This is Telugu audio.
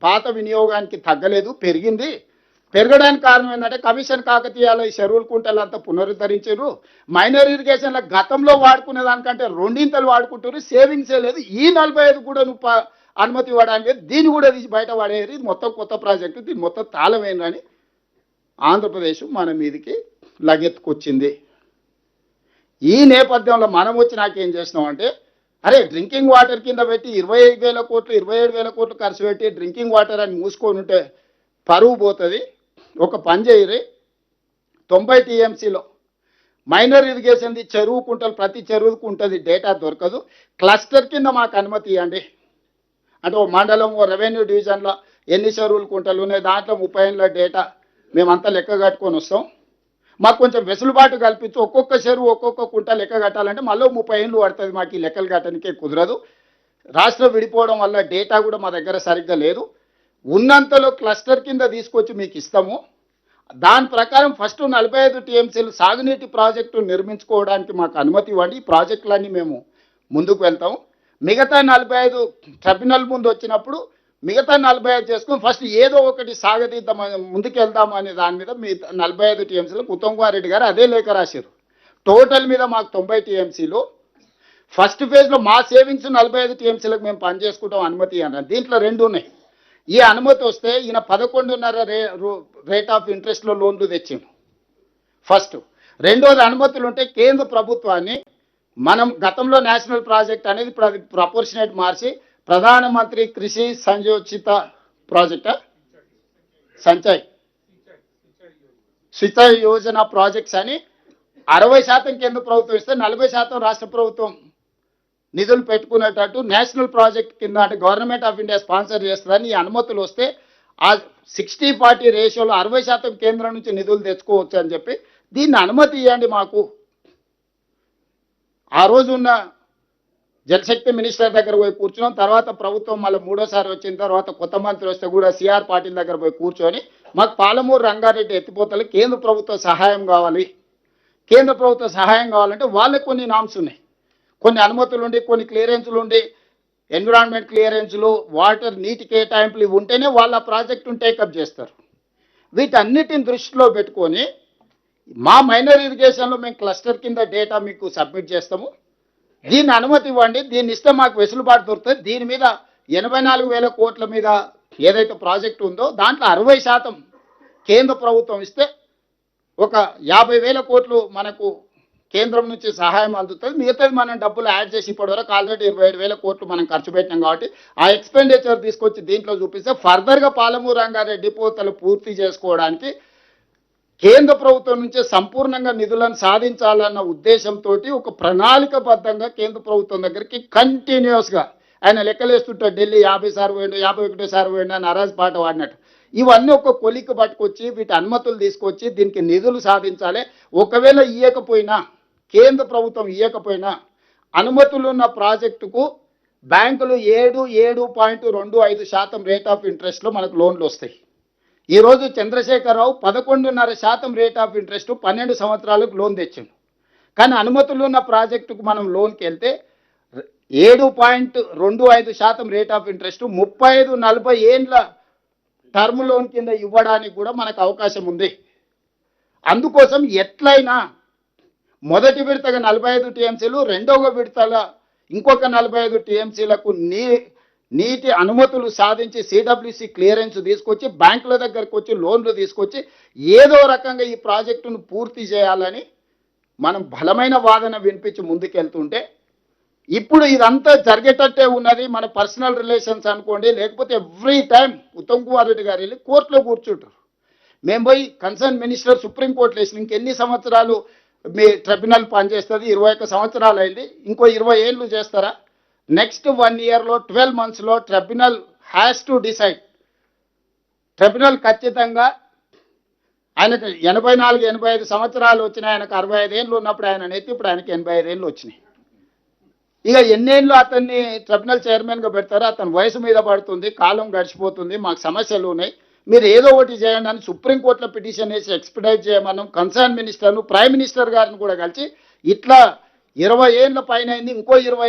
పాత వినియోగానికి తగ్గలేదు, పెరిగింది. పెరగడానికి కారణం ఏంటంటే కమిషన్ కాకతీయాల ఈ చెరువుల కుంటలు అంతా పునరుద్ధరించారు. మైనర్ ఇరిగేషన్ల గతంలో వాడుకునే దానికంటే రెండింతలు వాడుకుంటారు, సేవింగ్సే లేదు. ఈ 45 కూడా నువ్వు అనుమతి ఇవ్వడానికి దీన్ని కూడా తీసి బయట పడేది. ఇది మొత్తం కొత్త ప్రాజెక్టు, దీన్ని మొత్తం తాళమేనని ఆంధ్రప్రదేశ్ మన మీదకి లగెత్తుకొచ్చింది. ఈ నేపథ్యంలో మనం వచ్చి నాకేం చేసినామంటే, అరే డ్రింకింగ్ వాటర్ కింద పెట్టి 25,000 కోట్లు 27,000 కోట్లు ఖర్చు పెట్టి డ్రింకింగ్ వాటర్ అని మూసుకొని ఉంటే పరువు పోతుంది. ఒక పని చేయరు, 90 టీఎంసీలో మైనర్ ఇరిగేషన్ది చెరువు కుంటలు ప్రతి చెరువుకు ఉంటుంది, డేటా దొరకదు. క్లస్టర్ కింద మాకు అనుమతి ఇవ్వండి అంటే ఓ మండలం ఓ రెవెన్యూ డివిజన్లో ఎన్ని చెరువులు కుంటలు ఉన్నాయి, దాంట్లో 30 ఏళ్ళ డేటా మేమంతా లెక్క కట్టుకొని వస్తాం. మాకు కొంచెం వెసులుబాటు కల్పించి ఒక్కొక్క చెరువు ఒక్కొక్క కుంట లెక్క కట్టాలంటే మళ్ళీ 30 ఏళ్ళు పడుతుంది. మాకు ఈ లెక్కలు కట్టడానికే కుదరదు. రాష్ట్రం విడిపోవడం వల్ల డేటా కూడా మా దగ్గర సరిగ్గా లేదు. ఉన్నంతలో క్లస్టర్ కింద తీసుకొచ్చి మీకు ఇస్తాము. దాని ప్రకారం ఫస్ట్ 45 టీఎంసీలు సాగునీటి ప్రాజెక్టు నిర్మించుకోవడానికి మాకు అనుమతి ఇవ్వండి. ఈ ప్రాజెక్టులన్నీ మేము ముందుకు వెళ్తాం. మిగతా 45 ట్రిబ్యునల్ ముందు వచ్చినప్పుడు మిగతా 45 చేసుకుని ఫస్ట్ ఏదో ఒకటి సాగదీద్దామని ముందుకు వెళ్దాం అనే దాని మీద మీ 45 టీఎంసీలకు ఉత్తమ్ కుమార్ రెడ్డి గారు అదే లేఖ రాశారు. టోటల్ మీద మాకు 90 టీఎంసీలు. ఫస్ట్ ఫేజ్లో మా సేవింగ్స్ 45 టీఎంసీలకు మేము పనిచేసుకుంటాం అనుమతి అన్నారు. దీంట్లో 2 ఉన్నాయి. ఈ అనుమతి వస్తే ఈయన 11.5 రేట్ ఆఫ్ ఇంట్రెస్ట్లో లోన్లు తెచ్చిండు ఫస్ట్. రెండోది అనుమతులు ఉంటే కేంద్ర ప్రభుత్వాన్ని మనం గతంలో నేషనల్ ప్రాజెక్ట్ అనేది ప్రపోర్షనేట్ మార్చి ప్రధానమంత్రి కృషి సంయోజిత ప్రాజెక్ట్ సించాయి యోజన ప్రాజెక్ట్స్ అని 60% కేంద్ర ప్రభుత్వం ఇస్తే 40% రాష్ట్ర ప్రభుత్వం నిధులు పెట్టుకునేటట్టు నేషనల్ ప్రాజెక్ట్ కింద అంటే గవర్నమెంట్ ఆఫ్ ఇండియా స్పాన్సర్ చేస్తుందని ఈ అనుమతులు వస్తే ఆ 60-40 రేషియోలో 60% కేంద్రం నుంచి నిధులు తెచ్చుకోవచ్చు అని చెప్పి దీన్ని అనుమతి ఇవ్వండి మాకు. ఆ రోజు ఉన్న జలశక్తి మినిస్టర్ దగ్గర పోయి కూర్చున్నాం. తర్వాత ప్రభుత్వం మళ్ళీ 3వ సారి వచ్చిన తర్వాత కొత్త మంత్రి వస్తే కూడా సిఆర్ పాటిల్ దగ్గర పోయి కూర్చొని మాకు పాలమూరు రంగారెడ్డి ఎత్తిపోతలు కేంద్ర ప్రభుత్వ సహాయం కావాలి. కేంద్ర ప్రభుత్వ సహాయం కావాలంటే వాళ్ళకి కొన్ని నామ్స్ ఉన్నాయి, కొన్ని అనుమతులు ఉండి, కొన్ని క్లియరెన్సులు ఉండి, ఎన్విరాన్మెంట్ క్లియరెన్సులు, వాటర్ నీటి కేటాయింపులు ఇవి ఉంటేనే వాళ్ళ ప్రాజెక్టును టేకప్ చేస్తారు. వీటన్నిటిని దృష్టిలో పెట్టుకొని మా మైనర్ ఇరిగేషన్లో మేము క్లస్టర్ కింద డేటా మీకు సబ్మిట్ చేస్తాము. దీన్ని అనుమతి ఇవ్వండి, దీన్ని ఇస్తే మాకు వెసులుబాటు దొరుకుతుంది. దీని మీద 84,000 కోట్ల మీద ఏదైతే ప్రాజెక్టు ఉందో దాంట్లో 60% కేంద్ర ప్రభుత్వం ఇస్తే ఒక 50,000 కోట్లు మనకు కేంద్రం నుంచి సహాయం అందుతుంది. మిగతాది మనం డబ్బులు యాడ్ చేసి ఇప్పటివరకు ఆల్రెడీ 27,000 కోట్లు మనం ఖర్చు పెట్టినాం కాబట్టి ఆ ఎక్స్పెండిచర్ తీసుకొచ్చి దీంట్లో చూపిస్తే ఫర్దర్గా పాలమూరు రంగారెడ్డి డిపోతలు పూర్తి చేసుకోవడానికి కేంద్ర ప్రభుత్వం నుంచి సంపూర్ణంగా నిధులను సాధించాలన్న ఉద్దేశంతో ఒక ప్రణాళికబద్ధంగా కేంద్ర ప్రభుత్వం దగ్గరికి కంటిన్యూస్గా ఆయన లెక్కలేస్తుంటాడు. ఢిల్లీ 50 సార్లు పోయిండు, 51 సార్లు పోయిండు అని అరాజ్ పాట వాడినట్టు ఇవన్నీ ఒక కొలిక్కి పట్టుకొచ్చి వీటి అనుమతులు తీసుకొచ్చి దీనికి నిధులు సాధించాలి. ఒకవేళ ఇవ్వకపోయినా కేంద్ర ప్రభుత్వం ఇవ్వకపోయినా అనుమతులు ఉన్న ప్రాజెక్టుకు బ్యాంకులు 7.25% రేట్ ఆఫ్ ఇంట్రెస్ట్లో మనకు లోన్లు వస్తాయి. ఈరోజు చంద్రశేఖరరావు 11.5% రేట్ ఆఫ్ ఇంట్రెస్ట్ 12 సంవత్సరాలకు లోన్ తెచ్చిండు. కానీ అనుమతులు ఉన్న ప్రాజెక్టుకు మనం లోన్కి వెళ్తే 7.25% రేట్ ఆఫ్ ఇంట్రెస్ట్ 35-40 ఏండ్ల టర్మ్ లోన్ కింద ఇవ్వడానికి కూడా మనకు అవకాశం ఉంది. అందుకోసం ఎట్లయినా మొదటి విడతగా 45 టీఎంసీలు, రెండవ విడతల ఇంకొక 45 టీఎంసీలకు నీటి అనుమతులు సాధించి సిడబ్ల్యూసి క్లియరెన్స్ తీసుకొచ్చి బ్యాంకుల దగ్గరకు వచ్చి లోన్లు తీసుకొచ్చి ఏదో రకంగా ఈ ప్రాజెక్టును పూర్తి చేయాలని మనం బలమైన వాదన వినిపించి ముందుకెళ్తుంటే ఇప్పుడు ఇదంతా జరిగేటట్టే ఉన్నది. మన పర్సనల్ రిలేషన్స్ అనుకోండి, లేకపోతే ఎవ్రీ టైం ఉత్తమ్ కుమార్ రెడ్డి గారు వెళ్ళి కోర్టులో కూర్చుంటారు. మేము పోయి కన్సర్న్ మినిస్టర్ సుప్రీంకోర్టులో వేసిన ఇంకెన్ని సంవత్సరాలు మీ ట్రిబ్యునల్ పనిచేస్తుంది, 21 సంవత్సరాలు అయింది, ఇంకో 20 ఏళ్ళు చేస్తారా? నెక్స్ట్ 1 ఇయర్లో 12 మంత్స్లో tribunal has to decide. Tribunal ఖచ్చితంగా ఆయనకు 84-85 సంవత్సరాలు వచ్చినాయి, ఆయనకు 65 ఏళ్ళు ఉన్నప్పుడు ఆయన నెత్తి, ఇప్పుడు ఆయనకి 85 ఏళ్ళు వచ్చినాయి. ఇక ఎన్నేళ్ళు అతన్ని ట్రిబ్యునల్ చైర్మన్గా పెడతారో అతని వయసు మీద పడుతుంది, కాలం గడిచిపోతుంది, మాకు సమస్యలు ఉన్నాయి, మీరు ఏదో ఒకటి చేయండి అని సుప్రీంకోర్టులో పిటిషన్ వేసి ఎక్స్పెడైట్ చేయమన్నాం. కన్సర్న్ మినిస్టర్ను, ప్రైమ్ మినిస్టర్ గారిని కూడా కలిసి ఇట్లా 20 ఏళ్ళ పైన అయింది, ఇంకో 20